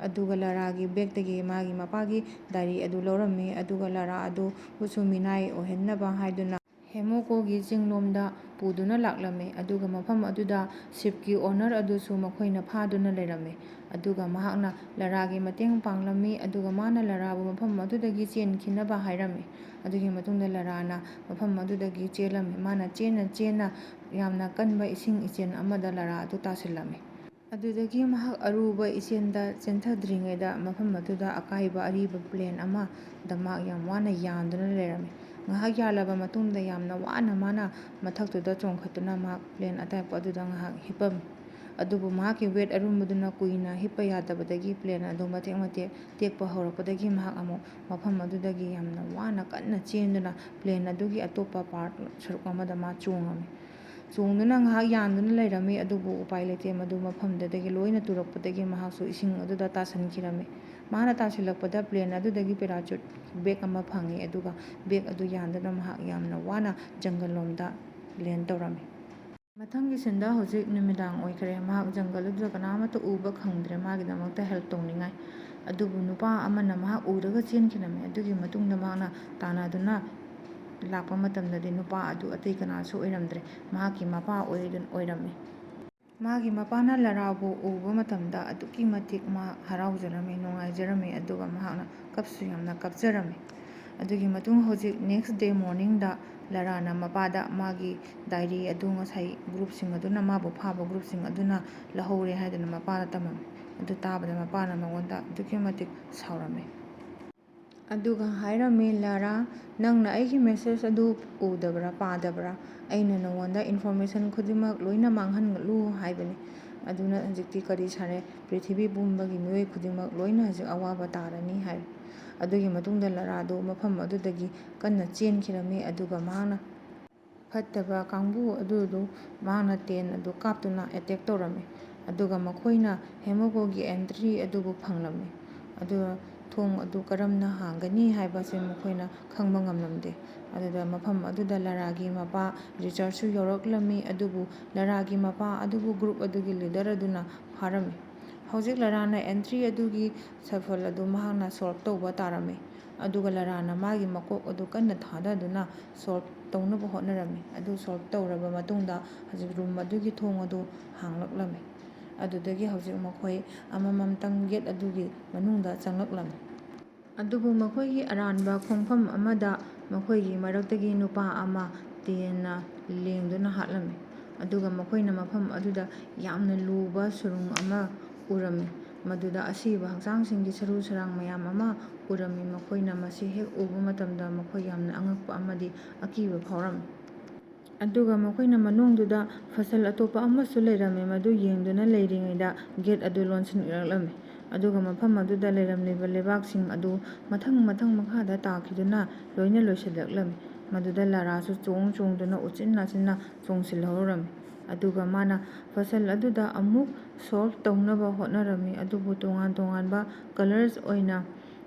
ꯑꯗꯨꯒ ꯂꯥꯔꯥꯒꯤ ꯕꯦꯒꯇꯒꯤ ꯃꯥꯒꯤ ꯃꯄꯥꯒꯤ ꯗꯥꯏꯔꯤ ꯑꯗꯨ ꯂꯧꯔꯝꯃꯤ꯫ ꯑꯗꯨꯒ ꯂꯥꯔꯥ ꯑꯗꯨꯕꯨꯁꯨ ꯃꯤꯅꯥꯏ ꯑꯣꯏꯍꯟꯅꯕ ꯍꯥꯏꯗꯨꯅ ꯍꯦꯃꯣꯀꯣꯒꯤ ꯆꯤꯡꯂꯣꯝꯗ ꯄꯨꯗꯨꯅ ꯂꯥꯛꯂꯝꯃꯤ꯫ ꯑꯗꯨꯒ ꯃꯐꯝ ꯑꯗꯨꯗ ꯁꯤꯞꯀꯤ ꯑꯣꯅꯔ ꯑꯗꯨꯁꯨ ꯃꯈꯣꯏꯅ ꯐꯥꯗꯨꯅ ꯂꯩꯔꯝꯃꯤ꯫ ꯑꯗꯨꯒ ꯃꯍꯥꯛꯅ ꯂꯥꯔꯥꯒꯤ ꯃꯇꯦꯡ ꯄꯥꯡꯂꯝꯃꯤ꯫ ꯑꯗꯨꯒ ꯃꯥꯅ ꯂꯥꯔꯥꯕꯨ ꯃꯐꯝ ꯑꯗꯨꯗꯒꯤ ꯆꯦꯟꯈꯤꯅꯕ ꯍꯥꯏꯔꯝꯃꯤ꯫ ꯑꯗꯨꯒꯤ ꯃꯇꯨꯡꯗ ꯂꯥꯔꯥꯅ ꯃꯐꯝ ꯑꯗꯨꯗꯒꯤ ꯆꯦꯜꯂꯝꯃꯤ꯫ ꯃꯥꯅ ꯆꯦꯟꯅ ꯌꯥꯝꯅ ꯀꯟꯕ ꯏꯁꯤꯡ ꯏꯆꯦꯜ ꯑꯃꯗ ꯂꯥꯔꯥ ꯑꯗꯨ ꯇꯥꯁꯤꯜꯂꯝꯃꯤ꯫ ꯑꯗꯨꯗꯒꯤ ꯃꯍꯥꯛ ꯑꯔꯨꯕ ꯏꯆꯦꯜꯗ ꯆꯦꯟꯊꯗ꯭ꯔꯤꯉꯩꯗ ꯃꯐꯝ ꯑꯗꯨꯗ ꯑꯀꯥꯏꯕ ꯑꯔꯤꯕ ꯄ꯭ꯂꯦꯟ ꯑꯃꯗ ꯃꯍꯥꯛ ꯌꯥꯝ ꯋꯥꯅ ꯌꯥꯟꯗꯨꯅ ꯂꯩꯔꯝꯃꯤ꯫ ꯉꯥꯏꯍꯥꯛ ꯌꯥꯜꯂꯕ ꯃꯇꯨꯡꯗ ꯌꯥꯝꯅ ꯋꯥꯅ ꯃꯥꯅ ꯃꯊꯛꯇꯨꯗ ꯆꯣꯡꯈꯠꯇꯨꯅ ꯃꯍꯥꯛ ꯄ꯭ꯂꯦꯟ ꯑꯇꯦꯛꯄ ꯑꯗꯨꯗ ꯉꯥꯏꯍꯥꯛ ꯍꯤꯞꯄꯝꯃꯤ꯫ ꯑꯗꯨꯕꯨ ꯃꯍꯥꯛꯀꯤ ꯋꯦꯠ ꯑꯔꯨꯝꯕꯗꯨꯅ ꯀꯨꯏꯅ ꯍꯤꯞꯄ ꯌꯥꯗꯕꯗꯒꯤ ꯄ꯭ꯂꯦꯟ ꯑꯗꯨ ꯃꯇꯦꯛ ꯃꯇꯦꯛ ꯇꯦꯛꯄ ꯍꯧꯔꯛꯄꯗꯒꯤ ꯃꯍꯥꯛ ꯑꯃꯨꯛ ꯃꯐꯝ ꯑꯗꯨꯗꯒꯤ ꯌꯥꯝꯅ ꯋꯥꯅ ꯀꯟꯅ ꯆꯦꯟꯗꯨꯅ ꯄ꯭ꯂꯦꯟ ꯑꯗꯨꯒꯤ ꯑꯇꯣꯞꯄ ꯁꯔꯨꯛ ꯑꯃꯗ ꯃꯥ ꯆꯣꯡꯉꯝꯃꯤ꯫ ꯆꯣꯡꯗꯨꯅ ꯉꯥꯏꯍꯥꯛ ꯌꯥꯟꯗꯨꯅ ꯂꯩꯔꯝꯃꯤ꯫ ꯑꯗꯨꯕꯨ ꯎꯄꯥꯏ ꯂꯩꯇꯦ, ꯃꯗꯨ ꯃꯐꯝꯗꯨꯗꯒꯤ ꯂꯣꯏꯅ ꯇꯨꯔꯛꯄꯗꯒꯤ ꯃꯍꯥꯛꯁꯨ ꯏꯁꯤꯡ ꯑꯗꯨꯗ ꯇꯥꯁꯤꯟꯈꯤꯔꯝꯃꯤ꯫ ꯃꯍꯥꯛꯅ ꯇꯥꯁꯤꯜꯂꯛꯄꯗ ꯄ꯭ꯂꯦꯟ ꯑꯗꯨꯗꯒꯤ ꯄꯦꯔꯥꯆꯨꯠ ꯕꯦꯒ ꯑꯃ ꯐꯪꯏ꯫ ꯑꯗꯨꯒ ꯕꯦꯒ ꯑꯗꯨ ꯌꯥꯟꯗꯨꯅ ꯃꯍꯥꯛ ꯌꯥꯝꯅ ꯋꯥꯅ ꯖꯪꯒꯜ ꯂꯣꯝꯗ ꯂꯦꯟꯗ ꯇꯧꯔꯝꯃꯤ꯫ ꯃꯊꯪꯒꯤ ꯁꯤꯟꯗ ꯍꯧꯖꯤꯛ ꯅꯨꯃꯤꯗꯥꯡ ꯑꯣꯏꯈ꯭ꯔꯦ꯫ ꯃꯍꯥꯛ ꯖꯪꯒꯜ ꯑꯗꯨꯗ ꯀꯅꯥꯃꯠꯇ ꯎꯕ ꯈꯪꯗ꯭ꯔꯦ ꯃꯥꯒꯤꯗꯃꯛꯇ ꯍꯦꯜꯞ ꯇꯧꯅꯤꯡꯉꯥꯏ꯫ ꯑꯗꯨꯕꯨ ꯅꯨꯄꯥ ꯑꯃꯅ ꯃꯍꯥꯛ ꯎꯔꯒ ꯆꯦꯟꯈꯤꯔꯝꯃꯤ꯫ ꯑꯗꯨꯒꯤ ꯃꯇꯨꯡꯗ ꯃꯍꯥꯛꯅ ꯇꯥꯟꯅꯗꯨꯅ ꯂꯥꯛꯄ ꯃꯇꯝꯗꯗꯤ ꯅꯨꯄꯥ ꯑꯗꯨ ꯑꯇꯩ ꯀꯅꯥꯁꯨ ꯑꯣꯏꯔꯝꯗ꯭ꯔꯦ, ꯃꯍꯥꯛꯀꯤ ꯃꯄꯥ ꯑꯣꯏꯔꯝꯃꯤ꯫ ꯃꯥꯒꯤ ꯃꯄꯥꯅ ꯂꯥꯔꯥꯕꯨ ꯎꯕ ꯃꯇꯝꯗ ꯑꯗꯨꯛꯀꯤ ꯃꯇꯤꯛ ꯃꯍꯥꯛ ꯍꯔꯥꯎꯖꯔꯝꯃꯤ, ꯅꯨꯡꯉꯥꯏꯖꯔꯝꯃꯤ꯫ ꯑꯗꯨꯒ ꯃꯍꯥꯛꯅ ꯀꯞꯁꯨ ꯌꯥꯝꯅ ꯀꯞꯆꯔꯝꯃꯤ꯫ ꯑꯗꯨꯒꯤ ꯃꯇꯨꯡ ꯍꯧꯖꯤꯛ ꯅꯦꯛꯁ ꯗꯦ ꯃꯣꯔꯅꯤꯡꯗ ꯂꯥꯔꯥꯅ ꯃꯄꯥꯗ ꯃꯥꯒꯤ ꯗꯥꯏꯔꯤ ꯑꯗꯨ ꯉꯁꯥꯏ ꯒ꯭ꯔꯨꯞꯁꯤꯡ ꯑꯗꯨꯅ ꯃꯥꯕꯨ ꯐꯥꯕ ꯒ꯭ꯔꯨꯞꯁꯤꯡ ꯑꯗꯨꯅ ꯂꯧꯍꯧꯔꯦ ꯍꯥꯏꯗꯨꯅ ꯃꯄꯥꯗ ꯇꯝꯃꯝꯃꯤ꯫ ꯑꯗꯨ ꯇꯥꯕꯗ ꯃꯄꯥꯅ ꯃꯉꯣꯟꯗ ꯑꯗꯨꯛꯀꯤ ꯃꯇꯤꯛ ꯁꯥꯎꯔꯝꯃꯤ꯫ ꯑꯗꯨꯒ ꯍꯥꯏꯔꯝꯃꯤ, ꯂꯥꯔꯥ, ꯅꯪꯅ ꯑꯩꯒꯤ ꯃꯦꯁꯦꯖ ꯑꯗꯨ ꯎꯗꯕ꯭ꯔꯥ, ꯄꯥꯗꯕ꯭ꯔꯥ? ꯑꯩꯅ ꯅꯉꯣꯟꯗ ꯏꯟꯐꯣꯔꯃꯦꯁꯟ ꯈꯨꯗꯤꯡꯃꯛ ꯂꯣꯏꯅ ꯃꯥꯡꯍꯟꯒꯅꯨ ꯍꯥꯏꯕꯅꯤ꯫ ꯑꯗꯨꯅ ꯍꯧꯖꯤꯛꯇꯤ ꯀꯔꯤ ꯁꯥꯔꯦ? ꯄ꯭ꯔꯤꯊꯤꯕꯤ ꯄꯨꯝꯕꯒꯤ ꯃꯤꯑꯣꯏ ꯈꯨꯗꯤꯡꯃꯛ ꯂꯣꯏꯅ ꯍꯧꯖꯤꯛ ꯑꯋꯥꯕ ꯇꯥꯔꯅꯤ ꯍꯥꯏꯔꯤ꯫ ꯑꯗꯨꯒꯤ ꯃꯇꯨꯡꯗ ꯂꯥꯔꯥꯗꯨ ꯃꯐꯝ ꯑꯗꯨꯗꯒꯤ ꯀꯟꯅ ꯆꯦꯟꯈꯤꯔꯝꯃꯤ꯫ ꯑꯗꯨꯒ ꯃꯍꯥꯛꯅ ꯐꯠꯇꯕ ꯀꯥꯡꯕꯨ ꯑꯗꯨꯗꯨ ꯃꯍꯥꯛꯅ ꯇꯦꯟ ꯑꯗꯨ ꯀꯥꯞꯇꯨꯅ ꯑꯦꯇꯦꯛ ꯇꯧꯔꯝꯃꯤ꯫ ꯑꯗꯨꯒ ꯃꯈꯣꯏꯅ ꯍꯦꯃꯣꯀꯣꯒꯤ ꯑꯦꯟꯇ꯭ꯔꯤ ꯑꯗꯨꯕꯨ ꯐꯪꯂꯝꯃꯤ꯫ ꯑꯗꯨꯒ ꯊꯣꯡ ꯑꯗꯨ ꯀꯔꯝꯅ ꯍꯥꯡꯒꯅꯤ ꯍꯥꯏꯕꯁꯤ ꯃꯈꯣꯏꯅ ꯈꯪꯕ ꯉꯝꯂꯝꯗꯦ꯫ ꯑꯗꯨꯗ ꯃꯐꯝ ꯑꯗꯨꯗ ꯂꯥꯔꯥꯒꯤ ꯃꯄꯥ ꯔꯤꯆꯥꯔꯗꯁꯨ ꯌꯧꯔꯛꯂꯝꯃꯤ꯫ ꯑꯗꯨꯕꯨ ꯂꯥꯔꯥꯒꯤ ꯃꯄꯥ ꯑꯗꯨꯕꯨ ꯒ꯭ꯔꯨꯞ ꯑꯗꯨꯒꯤ ꯂꯤꯗꯔ ꯑꯗꯨꯅ ꯐꯥꯔꯝꯃꯤ꯫ ꯍꯧꯖꯤꯛ ꯂꯥꯔꯥꯅ ꯑꯦꯟꯇ꯭ꯔꯤ ꯑꯗꯨꯒꯤ ꯁꯐꯜ ꯑꯗꯨ ꯃꯍꯥꯛꯅ ꯁꯣꯜꯕ ꯇꯧꯕ ꯇꯥꯔꯝꯃꯤ꯫ ꯑꯗꯨꯒ ꯂꯥꯔꯥꯅ ꯃꯥꯒꯤ ꯃꯀꯣꯛ ꯑꯗꯨ ꯀꯟꯅ ꯊꯥꯗꯗꯨꯅ ꯁꯣꯜꯕ ꯇꯧꯅꯕ ꯍꯣꯠꯅꯔꯝꯃꯤ꯫ ꯑꯗꯨ ꯁꯣꯜꯕ ꯇꯧꯔꯕ ꯃꯇꯨꯡꯗ ꯍꯧꯖꯤꯛ ꯔꯨꯝ ꯑꯗꯨꯒꯤ ꯊꯣꯡ ꯑꯗꯨ ꯍꯥꯡꯂꯛꯂꯝꯃꯤ꯫ ꯑꯗꯨꯗꯒꯤ ꯍꯧꯖꯤꯛ ꯃꯈꯣꯏ ꯑꯃꯃꯝꯇꯪ ꯒꯦꯠ ꯑꯗꯨꯒꯤ ꯃꯅꯨꯡꯗ ꯆꯪꯂꯛꯂꯝꯃꯤ꯫ ꯑꯗꯨꯕꯨ ꯃꯈꯣꯏꯒꯤ ꯑꯔꯥꯟꯕ ꯈꯣꯡꯐꯝ ꯑꯃꯗ ꯃꯈꯣꯏꯒꯤ ꯃꯔꯛꯇꯒꯤ ꯅꯨꯄꯥ ꯑꯃ ꯇꯦꯟꯅ ꯂꯦꯡꯗꯨꯅ ꯍꯥꯠꯂꯝꯃꯤ꯫ ꯑꯗꯨꯒ ꯃꯈꯣꯏꯅ ꯃꯐꯝ ꯑꯗꯨꯗ ꯌꯥꯝꯅ ꯂꯨꯕ ꯁꯨꯔꯨꯡ ꯑꯃ ꯎꯔꯝꯃꯤ, ꯃꯗꯨꯗ ꯑꯁꯤꯕ ꯍꯛꯆꯥꯡꯁꯤꯡꯒꯤ ꯁꯔꯨ ꯁꯔꯥꯡ ꯃꯌꯥꯝ ꯑꯃ ꯎꯔꯝꯃꯤ꯫ ꯃꯈꯣꯏꯅ ꯃꯁꯤ ꯍꯦꯛ ꯎꯕ ꯃꯇꯝꯗ ꯃꯈꯣꯏ ꯌꯥꯝꯅ ꯑꯉꯛꯄ ꯑꯃꯗꯤ ꯑꯀꯤꯕ ꯐꯥꯎꯔꯝꯃꯤ꯫ ꯑꯗꯨꯒ ꯃꯈꯣꯏꯅ ꯃꯅꯨꯡꯗꯨꯗ ꯐꯁꯜ ꯑꯇꯣꯞꯄ ꯑꯃꯁꯨ ꯂꯩꯔꯝꯃꯤ, ꯃꯗꯨ ꯌꯦꯡꯗꯨꯅ ꯂꯩꯔꯤꯉꯩꯗ ꯒꯦꯠ ꯑꯗꯨ ꯂꯣꯟꯁꯤꯟꯂꯛꯂꯝꯃꯤ꯫ ꯑꯗꯨꯒ ꯃꯐꯝ ꯑꯗꯨꯗ ꯂꯩꯔꯝꯂꯤꯕ ꯂꯩꯕꯥꯛꯁꯤꯡ ꯑꯗꯨ ꯃꯊꯪ ꯃꯊꯪ ꯃꯈꯥꯗ ꯇꯥꯈꯤꯗꯨꯅ ꯂꯣꯏꯅ ꯂꯣꯏꯁꯤꯜꯂꯛꯂꯝꯃꯤ꯫ ꯃꯗꯨꯗ ꯂꯥꯔꯥꯁꯨ ꯆꯣꯡꯗꯨꯅ ꯎꯆꯤꯟ ꯅꯥꯆꯤꯟꯅ ꯆꯣꯡꯁꯤꯜꯍꯧꯔꯝꯃꯤ꯫ ꯑꯗꯨꯒ ꯃꯥꯅ ꯄꯖꯜ ꯑꯗꯨꯗ ꯑꯃꯨꯛ ꯁꯣꯜꯕ ꯇꯧꯅꯕ ꯍꯣꯠꯅꯔꯝꯃꯤ, ꯑꯗꯨꯕꯨ ꯇꯣꯉꯥꯟ ꯇꯣꯉꯥꯟꯕ ꯀꯂꯔꯁ ꯑꯣꯏꯅ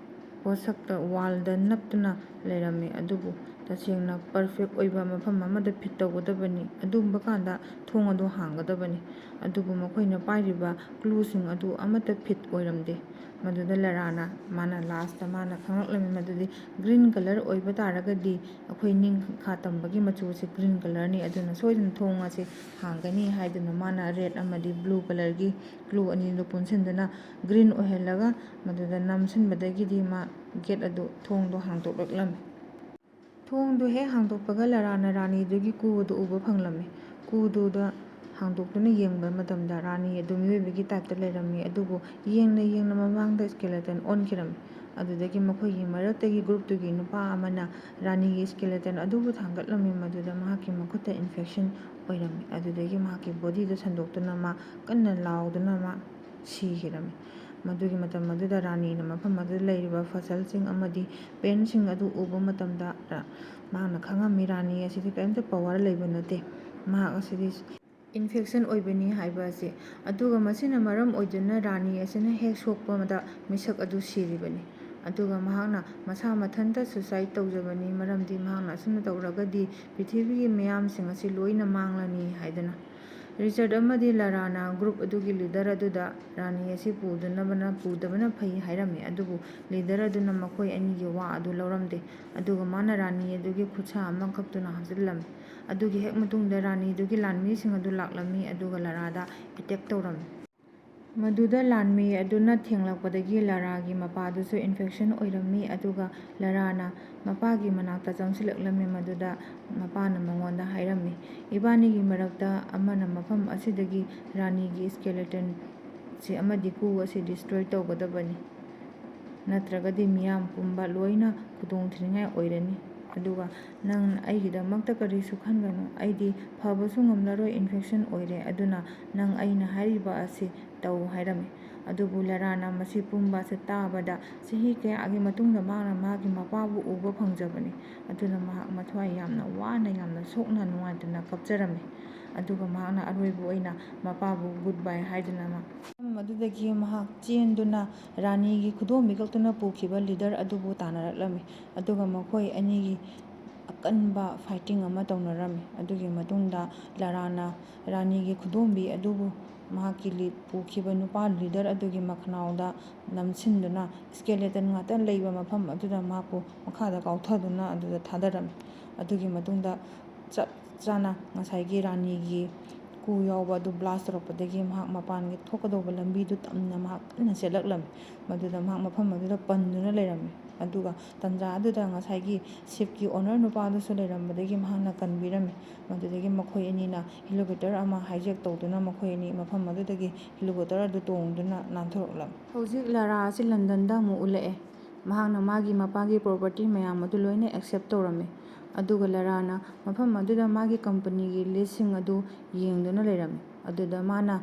ꯄꯣꯠꯁꯛꯇ ꯋꯥꯜꯗ ꯅꯞꯇꯨꯅ ꯂꯩꯔꯝꯃꯤ꯫ ꯑꯗꯨꯕꯨ ꯇꯁꯦꯡꯅ ꯄꯔꯐꯦꯛ ꯑꯣꯏꯕ ꯃꯐꯝ ꯑꯃꯗ ꯐꯤꯠ ꯇꯧꯒꯗꯕꯅꯤ, ꯑꯗꯨꯝꯕ ꯀꯥꯟꯗ ꯊꯣꯡ ꯑꯗꯨ ꯍꯥꯡꯒꯗꯕꯅꯤ꯫ ꯑꯗꯨꯕꯨ ꯃꯈꯣꯏꯅ ꯄꯥꯏꯔꯤꯕ ꯀ꯭ꯂꯨꯁꯤꯡ ꯑꯗꯨ ꯑꯃꯠꯇ ꯐꯤꯠ ꯑꯣꯏꯔꯝꯗꯦ꯫ ꯃꯗꯨꯗ ꯂꯥꯔꯥꯅ ꯃꯥꯅ ꯂꯥꯁꯇ ꯃꯥꯅ ꯈꯪꯂꯛꯂꯝꯃꯤ ꯃꯗꯨꯗꯤ ꯒ꯭ꯔꯤꯟ ꯀꯂꯔ ꯑꯣꯏꯕ ꯇꯥꯔꯒꯗꯤ ꯑꯩꯈꯣꯏ ꯅꯤꯡꯈꯥ ꯇꯝꯕꯒꯤ ꯃꯆꯨꯁꯤ ꯒ꯭ꯔꯤꯟ ꯀꯂꯔꯅꯤ, ꯑꯗꯨꯅ ꯁꯣꯏꯗꯅ ꯊꯣꯡ ꯑꯁꯤ ꯍꯥꯡꯒꯅꯤ ꯍꯥꯏꯗꯨꯅ ꯃꯥꯅ ꯔꯦꯗ ꯑꯃꯗꯤ ꯕ꯭ꯂꯨ ꯀꯂꯔꯒꯤ ꯀ꯭ꯂꯨ ꯑꯅꯤꯗꯨ ꯄꯨꯟꯁꯤꯟꯗꯨꯅ ꯒ꯭ꯔꯤꯟ ꯑꯣꯏꯍꯜꯂꯒ ꯃꯗꯨꯗ ꯅꯝꯁꯤꯟꯕꯗꯒꯤꯗꯤ ꯒꯦꯠ ꯑꯗꯨ ꯊꯣꯡꯗꯣ ꯍꯥꯡꯗꯣꯛꯂꯛꯂꯝꯃꯤ꯫ ꯊꯣꯡꯗꯨ ꯍꯦꯛ ꯍꯥꯡꯗꯣꯛꯄꯒ ꯂꯥꯔꯥꯅ ꯔꯥꯅꯤꯗꯨꯒꯤ ꯀꯨ ꯑꯗꯨ ꯎꯕ ꯐꯪꯂꯝꯃꯤ꯫ ꯀꯨꯗꯨꯗ ꯍꯥꯡꯗꯣꯛꯇꯨꯅ ꯌꯦꯡꯕ ꯃꯇꯝꯗ ꯔꯥꯅꯤ ꯑꯗꯨ ꯃꯤꯑꯣꯏꯕꯒꯤ ꯇꯥꯏꯞꯇ ꯂꯩꯔꯝꯃꯤ, ꯑꯗꯨꯕꯨ ꯌꯦꯡꯅ ꯌꯦꯡꯅ ꯃꯃꯥꯡꯗ ꯁ꯭ꯀꯦꯂꯦꯇꯟ ꯑꯣꯟꯈꯤꯔꯝꯃꯤ꯫ ꯑꯗꯨꯗꯒꯤ ꯃꯈꯣꯏꯒꯤ ꯃꯔꯛꯇꯒꯤ ꯒ꯭ꯔꯨꯞꯇꯨꯒꯤ ꯅꯨꯄꯥ ꯑꯃꯅ ꯔꯥꯅꯤꯒꯤ ꯁ꯭ꯀꯦꯂꯦꯇꯟ ꯑꯗꯨꯕꯨ ꯊꯥꯡꯒꯠꯂꯝꯃꯤ, ꯃꯗꯨꯗ ꯃꯍꯥꯛꯀꯤ ꯃꯈꯨꯠꯇ ꯏꯟꯐꯦꯛꯁꯟ ꯑꯣꯏꯔꯝꯃꯤ꯫ ꯑꯗꯨꯗꯒꯤ ꯃꯍꯥꯛꯀꯤ ꯕꯣꯗꯤꯗꯨ ꯁꯟꯗꯣꯛꯇꯨꯅ ꯀꯟꯅ ꯂꯥꯎꯗꯨꯅ ꯁꯤꯈꯤꯔꯝꯃꯤ꯫ ꯃꯗꯨꯒꯤ ꯃꯇꯝ ꯑꯗꯨꯗ ꯔꯥꯅꯤꯅ ꯃꯐꯝ ꯑꯗꯨꯗ ꯂꯩꯔꯤꯕ ꯄꯖꯜꯁꯤꯡ ꯑꯃꯗꯤ ꯄꯦꯟꯁꯤꯡ ꯑꯗꯨ ꯎꯕ ꯃꯇꯝꯗ ꯃꯍꯥꯛꯅ ꯈꯪꯉꯝꯃꯤ ꯔꯥꯅꯤ ꯑꯁꯤꯗꯤ ꯀꯔꯤꯝꯇ ꯄꯋꯥꯔ ꯂꯩꯕ ꯅꯠꯇꯦ, ꯃꯍꯥꯛ ꯑꯁꯤꯗꯤ ꯏꯟꯐꯦꯛꯁꯟ ꯑꯣꯏꯕꯅꯤ ꯍꯥꯏꯕ ꯑꯁꯤ꯫ ꯑꯗꯨꯒ ꯃꯁꯤꯅ ꯃꯔꯝ ꯑꯣꯏꯗꯨꯅ ꯔꯥꯅꯤ ꯑꯁꯤꯅ ꯍꯦꯛ ꯁꯣꯛꯄꯗ ꯃꯤꯁꯛ ꯑꯗꯨ ꯁꯤꯔꯤꯕꯅꯤ꯫ ꯑꯗꯨꯒ ꯃꯍꯥꯛꯅ ꯃꯁꯥ ꯃꯊꯟꯇ ꯁꯨꯁꯥꯏꯗ ꯇꯧꯖꯕꯅꯤ, ꯃꯔꯝꯗꯤ ꯃꯍꯥꯛꯅ ꯑꯁꯨꯝꯅ ꯇꯧꯔꯒꯗꯤ ꯄ꯭ꯔꯤꯊꯤꯕꯤꯒꯤ ꯃꯤꯌꯥꯝꯁꯤꯡ ꯑꯁꯤ ꯂꯣꯏꯅ ꯃꯥꯡꯂꯅꯤ ꯍꯥꯏꯗꯨꯅ꯫ ꯔꯤꯆꯔꯗ ꯑꯃꯗꯤ ꯂꯥꯔꯥꯅ ꯒ꯭ꯔꯨꯞ ꯑꯗꯨꯒꯤ ꯂꯤꯗꯔ ꯑꯗꯨꯗ ꯔꯥꯅꯤ ꯑꯁꯤ ꯄꯨꯗꯕꯅ ꯐꯩ ꯍꯥꯏꯔꯝꯃꯤ, ꯑꯗꯨꯕꯨ ꯂꯤꯗꯔ ꯑꯗꯨꯅ ꯃꯈꯣꯏ ꯑꯅꯤꯒꯤ ꯋꯥ ꯑꯗꯨ ꯂꯧꯔꯝꯗꯦ, ꯑꯗꯨꯒ ꯃꯥꯅ ꯔꯥꯅꯤ ꯑꯗꯨꯒꯤ ꯈꯨꯠꯁꯥ ꯑꯃ ꯀꯛꯇꯨꯅ ꯍꯥꯞꯆꯤꯜꯂꯝꯃꯤ꯫ ꯑꯗꯨꯒꯤ ꯍꯦꯛ ꯃꯇꯨꯡꯗ ꯔꯥꯅꯤꯗꯨꯒꯤ ꯂꯥꯟꯃꯤꯁꯤꯡ ꯑꯗꯨ ꯂꯥꯛꯂꯝꯃꯤ, ꯑꯗꯨꯒ ꯂꯥꯔꯥꯗ ꯑꯦꯇꯦꯛ ꯇꯧꯔꯝꯃꯤ꯫ ꯃꯗꯨꯗ ꯂꯥꯟꯃꯤ ꯑꯗꯨꯅ ꯊꯦꯡꯂꯛꯄꯗꯒꯤ ꯂꯥꯔꯥꯒꯤ ꯃꯄꯥꯗꯨꯁꯨ ꯏꯟꯐꯦꯛꯁꯟ ꯑꯣꯏꯔꯝꯃꯤ, ꯑꯗꯨꯒ ꯂꯥꯔꯥꯅ ꯃꯄꯥꯒꯤ ꯃꯅꯥꯛꯇ ꯆꯪꯁꯤꯜꯂꯛꯂꯝꯃꯤ, ꯃꯗꯨꯗ ꯃꯄꯥꯅ ꯃꯉꯣꯟꯗ ꯍꯥꯏꯔꯝꯃꯤ, ꯏꯕꯥꯅꯤꯒꯤ ꯃꯔꯛꯇ ꯑꯃꯅ ꯃꯐꯝ ꯑꯁꯤꯗꯒꯤ ꯔꯥꯅꯤꯒꯤ ꯁ꯭ꯀꯦꯂꯦꯇꯟꯁꯤ ꯑꯃꯗꯤ ꯀꯨ ꯑꯁꯤ ꯗꯤꯁꯇ꯭ꯔꯣꯏ ꯇꯧꯒꯗꯕꯅꯤ, ꯅꯠꯇ꯭ꯔꯒꯗꯤ ꯃꯤꯌꯥꯝ ꯄꯨꯝꯕ ꯂꯣꯏꯅ ꯈꯨꯗꯣꯡꯊꯤꯅꯤꯡꯉꯥꯏ ꯑꯣꯏꯔꯅꯤ꯫ ꯑꯗꯨꯒ ꯅꯪ ꯑꯩꯒꯤꯗꯃꯛꯇ ꯀꯔꯤꯁꯨ ꯈꯟꯒꯅꯨ, ꯑꯩꯗꯤ ꯐꯕꯁꯨ ꯉꯝꯂꯔꯣꯏ, ꯏꯟꯐꯦꯛꯁꯟ ꯑꯣꯏꯔꯦ, ꯑꯗꯨꯅ ꯅꯪ ꯑꯩꯅ ꯍꯥꯏꯔꯤꯕ ꯑꯁꯤ ꯇꯧ ꯍꯥꯏꯔꯝꯃꯤ꯫ ꯑꯗꯨꯕꯨ ꯂꯥꯔꯥꯅ ꯃꯁꯤ ꯄꯨꯝꯕ ꯑꯁꯤ ꯇꯥꯕꯗ ꯆꯍꯤ ꯀꯌꯥꯒꯤ ꯃꯇꯨꯡꯗ ꯃꯍꯥꯛꯅ ꯃꯍꯥꯛꯀꯤ ꯃꯄꯥꯕꯨ ꯎꯕ ꯐꯪꯖꯕꯅꯤ, ꯑꯗꯨꯅ ꯃꯍꯥꯛ ꯃꯊ꯭ꯋꯥꯏ ꯌꯥꯝꯅ ꯋꯥꯅ ꯌꯥꯝꯅ ꯁꯣꯛꯅ ꯅꯨꯡꯉꯥꯏꯇꯅ ꯀꯞꯆꯔꯝꯃꯤ꯫ ꯑꯗꯨꯒ ꯃꯍꯥꯛꯅ ꯑꯔꯣꯏꯕ ꯑꯣꯏꯅ ꯃꯄꯥꯕꯨ ꯒꯨꯗꯕꯥꯏ ꯍꯥꯏꯗꯨꯅ ꯃꯐꯝ ꯑꯗꯨꯗꯒꯤ ꯃꯍꯥꯛ ꯆꯦꯟꯗꯨꯅ ꯔꯥꯅꯤꯒꯤ ꯈꯨꯗꯣꯝꯕꯤ ꯀꯛꯇꯨꯅ ꯄꯨꯈꯤꯕ ꯂꯤꯗꯔ ꯑꯗꯨꯕꯨ ꯇꯥꯟꯅꯔꯛꯂꯝꯃꯤ, ꯑꯗꯨꯒ ꯃꯈꯣꯏ ꯑꯅꯤꯒꯤ ꯑꯀꯟꯕ ꯐꯥꯏꯇꯤꯡ ꯑꯃ ꯇꯧꯅꯔꯝꯃꯤ꯫ ꯑꯗꯨꯒꯤ ꯃꯇꯨꯡꯗ ꯂꯥꯔꯥꯅ ꯔꯥꯅꯤꯒꯤ ꯈꯨꯗꯣꯝꯕꯤ ꯑꯗꯨꯕꯨ ꯃꯍꯥꯛꯀꯤ ꯄꯨꯈꯤꯕ ꯅꯨꯄꯥ ꯂꯤꯗꯔ ꯑꯗꯨꯒꯤ ꯃꯈꯅꯥꯎꯗ ꯅꯝꯁꯤꯟꯗꯨꯅ ꯁ꯭ꯀꯦꯂꯦꯇꯟ ꯉꯥꯛꯇ ꯂꯩꯕ ꯃꯐꯝ ꯑꯗꯨꯗ ꯃꯍꯥꯛꯄꯨ ꯃꯈꯥꯗ ꯀꯥꯎꯊꯗꯨꯅ ꯑꯗꯨꯗ ꯊꯥꯗꯔꯝꯃꯤ꯫ ꯑꯗꯨꯒꯤ ꯃꯇꯨꯡꯗ ꯆꯞ ꯆꯥꯅ ꯉꯁꯥꯏꯒꯤ ꯔꯥꯅꯤꯒꯤ ꯀꯨ ꯌꯥꯎꯕ ꯑꯗꯨ ꯕ꯭ꯂꯥꯁ ꯇꯧꯔꯛꯄꯗꯒꯤ ꯃꯍꯥꯛ ꯃꯄꯥꯟꯒꯤ ꯊꯣꯛꯀꯗꯧꯕ ꯂꯝꯕꯤꯗꯨ ꯇꯝꯅ ꯃꯍꯥꯛ ꯀꯟꯅ ꯆꯦꯜꯂꯛꯂꯝꯃꯤ, ꯃꯗꯨꯗ ꯃꯍꯥꯛ ꯃꯐꯝ ꯑꯗꯨꯗ ꯄꯟꯗꯨꯅ ꯂꯩꯔꯝꯃꯤ꯫ ꯑꯗꯨꯒ ꯇꯟꯖꯥ ꯑꯗꯨꯗ ꯉꯁꯥꯏꯒꯤ ꯁꯤꯞꯀꯤ ꯑꯣꯅꯔ ꯅꯨꯄꯥꯗꯨꯁꯨ ꯂꯩꯔꯝꯕꯗꯒꯤ ꯃꯍꯥꯛꯅ ꯀꯟꯕꯤꯔꯝꯃꯤ, ꯃꯗꯨꯗꯒꯤ ꯃꯈꯣꯏ ꯑꯅꯤꯅ ꯍꯦꯂꯤꯀꯣꯞꯇꯔ ꯑꯃ ꯍꯥꯏꯖꯦꯛ ꯇꯧꯗꯨꯅ ꯃꯈꯣꯏ ꯑꯅꯤ ꯃꯐꯝ ꯑꯗꯨꯗꯒꯤ ꯍꯦꯂꯤꯀꯣꯞꯇꯔ ꯑꯗꯨ ꯇꯣꯡꯗꯨꯅ ꯅꯥꯟꯊꯣꯔꯛꯂꯝꯃꯤ꯫ ꯍꯧꯖꯤꯛ ꯂꯥꯔꯥ ꯑꯁꯤ ꯂꯟꯗꯟꯗ ꯑꯃꯨꯛ ꯎꯠꯂꯛꯑꯦ꯫ ꯃꯍꯥꯛꯅ ꯃꯥꯒꯤ ꯃꯄꯥꯒꯤ ꯄ꯭ꯔꯣꯄꯔꯇꯤ ꯃꯌꯥꯝ ꯑꯗꯨ ꯂꯣꯏꯅ ꯑꯦꯛꯁꯦꯞ ꯇꯧꯔꯝꯃꯤ, ꯑꯗꯨꯒ ꯂꯥꯔꯥꯅ ꯃꯐꯝ ꯑꯗꯨꯗ ꯃꯥꯒꯤ ꯀꯝꯄꯅꯤꯒꯤ ꯂꯤꯁꯁꯤꯡ ꯑꯗꯨ ꯌꯦꯡꯗꯨꯅ ꯂꯩꯔꯝꯃꯤ꯫ ꯑꯗꯨꯗ ꯃꯥꯅ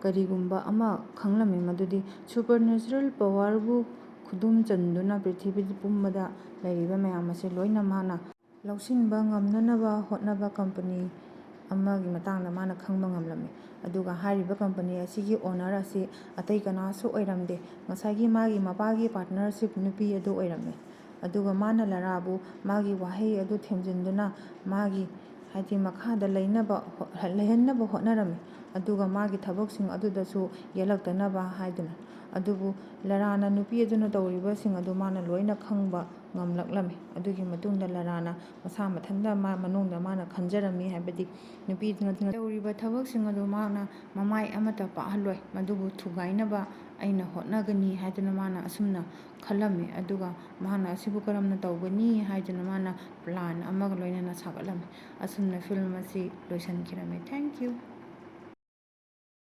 ꯀꯔꯤꯒꯨꯝꯕ ꯑꯃ ꯈꯪꯂꯝꯃꯤ, ꯃꯗꯨꯗꯤ ꯁꯨꯄꯔꯅꯦꯆꯔꯦꯜ ꯄꯋꯥꯔꯕꯨ ꯈꯨꯗꯨꯝ ꯆꯟꯗꯨꯅ ꯄ꯭ꯔꯤꯊꯤꯕꯤ ꯄꯨꯝꯕꯗ ꯂꯩꯔꯤꯕ ꯃꯌꯥꯝ ꯑꯁꯤ ꯂꯣꯏꯅ ꯃꯍꯥꯛꯅ ꯂꯧꯁꯤꯟꯕ ꯉꯝꯅꯅꯕ ꯍꯣꯠꯅꯕ ꯀꯝꯄꯅꯤ ꯑꯃꯒꯤ ꯃꯇꯥꯡꯗ ꯃꯥꯅ ꯈꯪꯕ ꯉꯝꯂꯝꯃꯤ꯫ ꯑꯗꯨꯒ ꯍꯥꯏꯔꯤꯕ ꯀꯝꯄꯅꯤ ꯑꯁꯤꯒꯤ ꯑꯣꯅꯔ ꯑꯁꯤ ꯑꯇꯩ ꯀꯅꯥꯁꯨ ꯑꯣꯏꯔꯝꯗꯦ, ꯉꯁꯥꯏꯒꯤ ꯃꯥꯒꯤ ꯃꯄꯥꯒꯤ ꯄꯥꯔꯠꯅꯔꯁꯤꯞ ꯅꯨꯄꯤ ꯑꯗꯨ ꯑꯣꯏꯔꯝꯃꯤ꯫ ꯑꯗꯨꯒ ꯃꯥꯅ ꯂꯥꯔꯥꯕꯨ ꯃꯥꯒꯤ ꯋꯥꯍꯩ ꯑꯗꯨ ꯊꯦꯝꯖꯤꯟꯗꯨꯅ ꯃꯥꯒꯤ ꯍꯥꯏꯗꯤ ꯃꯈꯥꯗ ꯂꯩꯍꯟꯅꯕ ꯍꯣꯠꯅꯔꯝꯃꯤ, ꯑꯗꯨꯒ ꯃꯥꯒꯤ ꯊꯕꯛꯁꯤꯡ ꯑꯗꯨꯗꯁꯨ ꯌꯦꯠꯂꯛꯇꯅꯕ ꯍꯥꯏꯗꯨꯅ꯫ ꯑꯗꯨꯕꯨ ꯂꯥꯔꯥꯅ ꯅꯨꯄꯤ ꯑꯗꯨꯅ ꯇꯧꯔꯤꯕꯁꯤꯡ ꯑꯗꯨ ꯃꯥꯅ ꯂꯣꯏꯅ ꯈꯪꯕ ꯉꯝꯂꯛꯂꯝꯃꯤ꯫ ꯑꯗꯨꯒꯤ ꯃꯇꯨꯡꯗ ꯂꯥꯔꯥꯅ ꯃꯁꯥ ꯃꯊꯟꯇ ꯃꯅꯨꯡꯗ ꯃꯥꯅ ꯈꯟꯖꯔꯝꯃꯤ, ꯍꯥꯏꯕꯗꯤ ꯅꯨꯄꯤꯗꯨꯅ ꯇꯧꯔꯤꯕ ꯊꯕꯛꯁꯤꯡ ꯑꯗꯨ ꯃꯍꯥꯛꯅ ꯃꯃꯥꯏ ꯑꯃꯠꯇ ꯄꯥꯛꯍꯜꯂꯣꯏ, ꯃꯗꯨꯕꯨ ꯊꯨꯒꯥꯏꯅꯕ ꯑꯩꯅ ꯍꯣꯠꯅꯒꯅꯤ ꯍꯥꯏꯗꯨꯅ ꯃꯥꯅ ꯑꯁꯨꯝꯅ ꯈꯜꯂꯝꯃꯤ꯫ ꯑꯗꯨꯒ ꯃꯍꯥꯛꯅ ꯑꯁꯤꯕꯨ ꯀꯔꯝꯅ ꯇꯧꯒꯅꯤ ꯍꯥꯏꯗꯨꯅ ꯃꯥꯅ ꯄ꯭ꯂꯥꯟ ꯑꯃꯒ ꯂꯣꯏꯅꯅ ꯁꯥꯒꯠꯂꯝꯃꯤ꯫ ꯑꯁꯨꯝꯅ ꯐꯤꯜꯝ ꯑꯁꯤ ꯂꯣꯏꯁꯤꯟꯈꯤꯔꯝꯃꯤ꯫ Thank you.